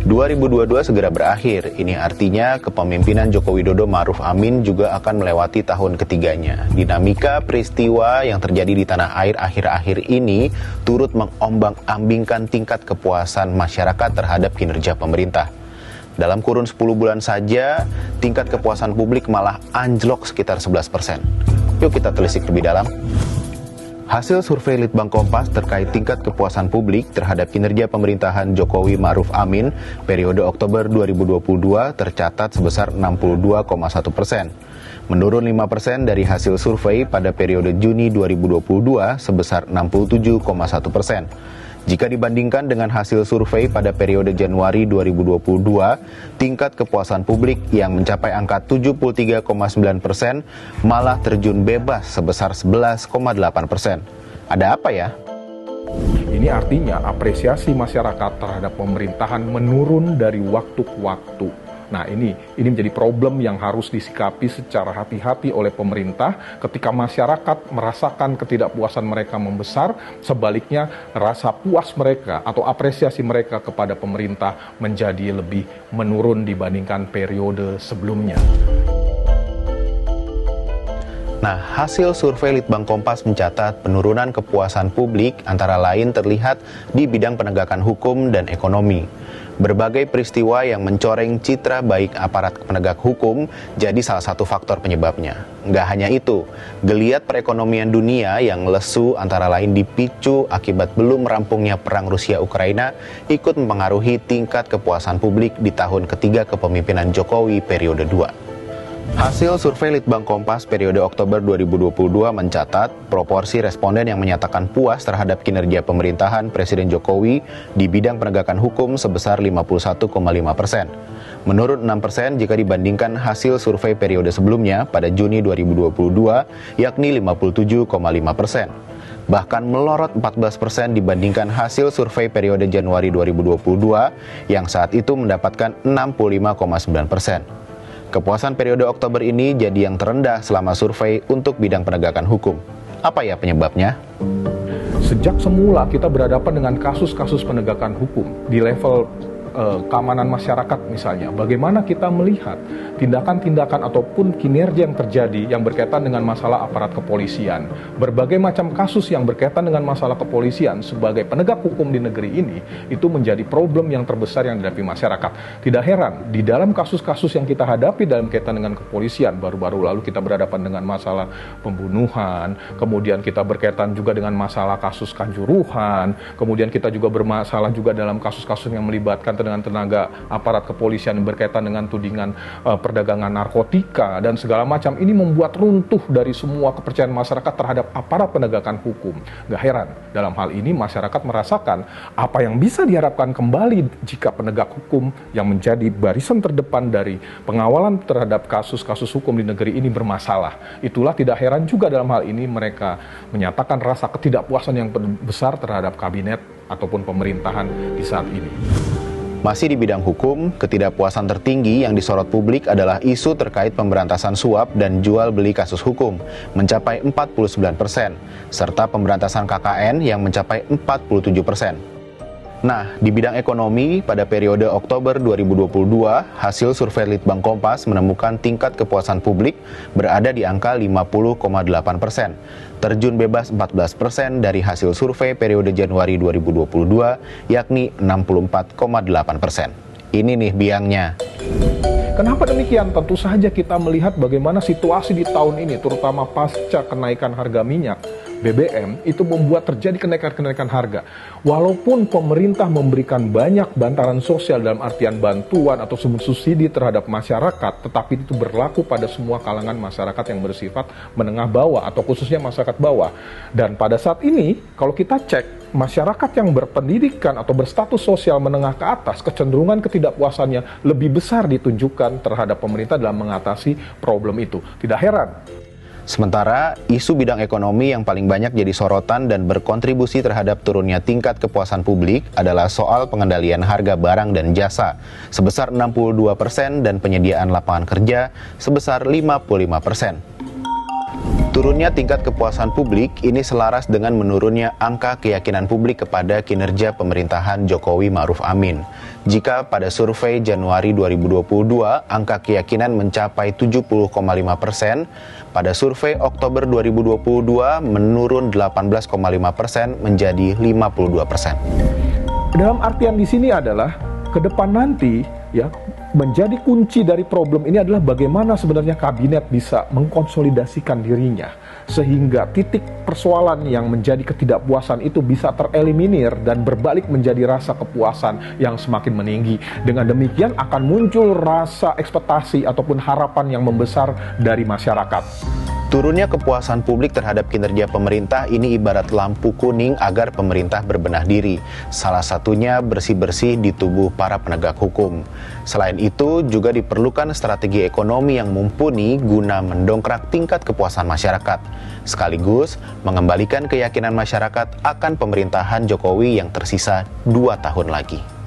2022 segera berakhir. Ini artinya kepemimpinan Joko Widodo Ma'ruf Amin juga akan melewati tahun ketiganya. Dinamika peristiwa yang terjadi di tanah air akhir-akhir ini turut mengombang-ambingkan tingkat kepuasan masyarakat terhadap kinerja pemerintah. Dalam kurun 10 bulan saja, tingkat kepuasan publik malah anjlok sekitar 11%. Yuk kita telisik lebih dalam. Hasil survei Litbang Kompas terkait tingkat kepuasan publik terhadap kinerja pemerintahan Jokowi Ma'ruf Amin periode Oktober 2022 tercatat sebesar 62,1%. Menurun 5% dari hasil survei pada periode Juni 2022 sebesar 67,1%. Jika dibandingkan dengan hasil survei pada periode Januari 2022, tingkat kepuasan publik yang mencapai angka 73,9% malah terjun bebas sebesar 11,8%. Ada apa ya? Ini artinya apresiasi masyarakat terhadap pemerintahan menurun dari waktu ke waktu. Nah ini menjadi problem yang harus disikapi secara hati-hati oleh pemerintah ketika masyarakat merasakan ketidakpuasan mereka membesar, sebaliknya rasa puas mereka atau apresiasi mereka kepada pemerintah menjadi lebih menurun dibandingkan periode sebelumnya. Nah, hasil survei Litbang Kompas mencatat penurunan kepuasan publik antara lain terlihat di bidang penegakan hukum dan ekonomi. Berbagai peristiwa yang mencoreng citra baik aparat penegak hukum jadi salah satu faktor penyebabnya. Nggak hanya itu, geliat perekonomian dunia yang lesu antara lain dipicu akibat belum rampungnya perang Rusia-Ukraina ikut mempengaruhi tingkat kepuasan publik di tahun ketiga kepemimpinan Jokowi periode 2. Hasil survei Litbang Kompas periode Oktober 2022 mencatat proporsi responden yang menyatakan puas terhadap kinerja pemerintahan Presiden Jokowi di bidang penegakan hukum sebesar 51,5%. Menurun 6% jika dibandingkan hasil survei periode sebelumnya pada Juni 2022, yakni 57,5%. Bahkan melorot 14% dibandingkan hasil survei periode Januari 2022 yang saat itu mendapatkan 65,9%. Kepuasan periode Oktober ini jadi yang terendah selama survei untuk bidang penegakan hukum. Apa ya penyebabnya? Sejak semula kita berhadapan dengan kasus-kasus penegakan hukum di level keamanan masyarakat misalnya, bagaimana kita melihat tindakan-tindakan ataupun kinerja yang terjadi yang berkaitan dengan masalah aparat kepolisian, berbagai macam kasus yang berkaitan dengan masalah kepolisian sebagai penegak hukum di negeri ini, itu menjadi problem yang terbesar yang dihadapi masyarakat. Tidak heran, di dalam kasus-kasus yang kita hadapi dalam kaitan dengan kepolisian, baru-baru lalu kita berhadapan dengan masalah pembunuhan, kemudian kita berkaitan juga dengan masalah kasus kanjuruhan, kemudian kita juga bermasalah juga dalam kasus-kasus yang melibatkan dengan tenaga aparat kepolisian yang berkaitan dengan tudingan perdagangan narkotika dan segala macam. Ini membuat runtuh dari semua kepercayaan masyarakat terhadap aparat penegakan hukum. Gak heran, dalam hal ini masyarakat merasakan apa yang bisa diharapkan kembali jika penegak hukum yang menjadi barisan terdepan dari pengawalan terhadap kasus-kasus hukum di negeri ini bermasalah. Itulah tidak heran juga dalam hal ini mereka menyatakan rasa ketidakpuasan yang besar terhadap kabinet ataupun pemerintahan di saat ini. Masih di bidang hukum, ketidakpuasan tertinggi yang disorot publik adalah isu terkait pemberantasan suap dan jual beli kasus hukum, mencapai 49%, serta pemberantasan KKN yang mencapai 47%. Nah, di bidang ekonomi, pada periode Oktober 2022, hasil survei Litbang Kompas menemukan tingkat kepuasan publik berada di angka 50,8%. Terjun bebas 14% dari hasil survei periode Januari 2022, yakni 64,8%. Ini nih biangnya. Kenapa demikian? Tentu saja kita melihat bagaimana situasi di tahun ini, terutama pasca kenaikan harga minyak BBM, itu membuat terjadi kenaikan-kenaikan harga. Walaupun pemerintah memberikan banyak bantaran sosial dalam artian bantuan atau subsidi terhadap masyarakat, tetapi itu berlaku pada semua kalangan masyarakat yang bersifat menengah bawah atau khususnya masyarakat bawah. Dan pada saat ini, kalau kita cek, masyarakat yang berpendidikan atau berstatus sosial menengah ke atas, kecenderungan ketidakpuasannya lebih besar ditunjukkan terhadap pemerintah dalam mengatasi problem itu. Tidak heran. Sementara, isu bidang ekonomi yang paling banyak jadi sorotan dan berkontribusi terhadap turunnya tingkat kepuasan publik adalah soal pengendalian harga barang dan jasa sebesar 62% dan penyediaan lapangan kerja sebesar 55%. Turunnya tingkat kepuasan publik ini selaras dengan menurunnya angka keyakinan publik kepada kinerja pemerintahan Jokowi Ma'ruf Amin. Jika pada survei Januari 2022 angka keyakinan mencapai 70,5%, pada survei Oktober 2022 menurun 18,5% menjadi 52%. Dalam artian di sini adalah ke depan nanti ya menjadi kunci dari problem ini adalah bagaimana sebenarnya kabinet bisa mengkonsolidasikan dirinya sehingga titik persoalan yang menjadi ketidakpuasan itu bisa tereliminir dan berbalik menjadi rasa kepuasan yang semakin meninggi. Dengan demikian akan muncul rasa ekspektasi ataupun harapan yang membesar dari masyarakat. Turunnya kepuasan publik terhadap kinerja pemerintah ini ibarat lampu kuning agar pemerintah berbenah diri. Salah satunya bersih-bersih di tubuh para penegak hukum. Selain itu, juga diperlukan strategi ekonomi yang mumpuni guna mendongkrak tingkat kepuasan masyarakat, sekaligus mengembalikan keyakinan masyarakat akan pemerintahan Jokowi yang tersisa 2 tahun lagi.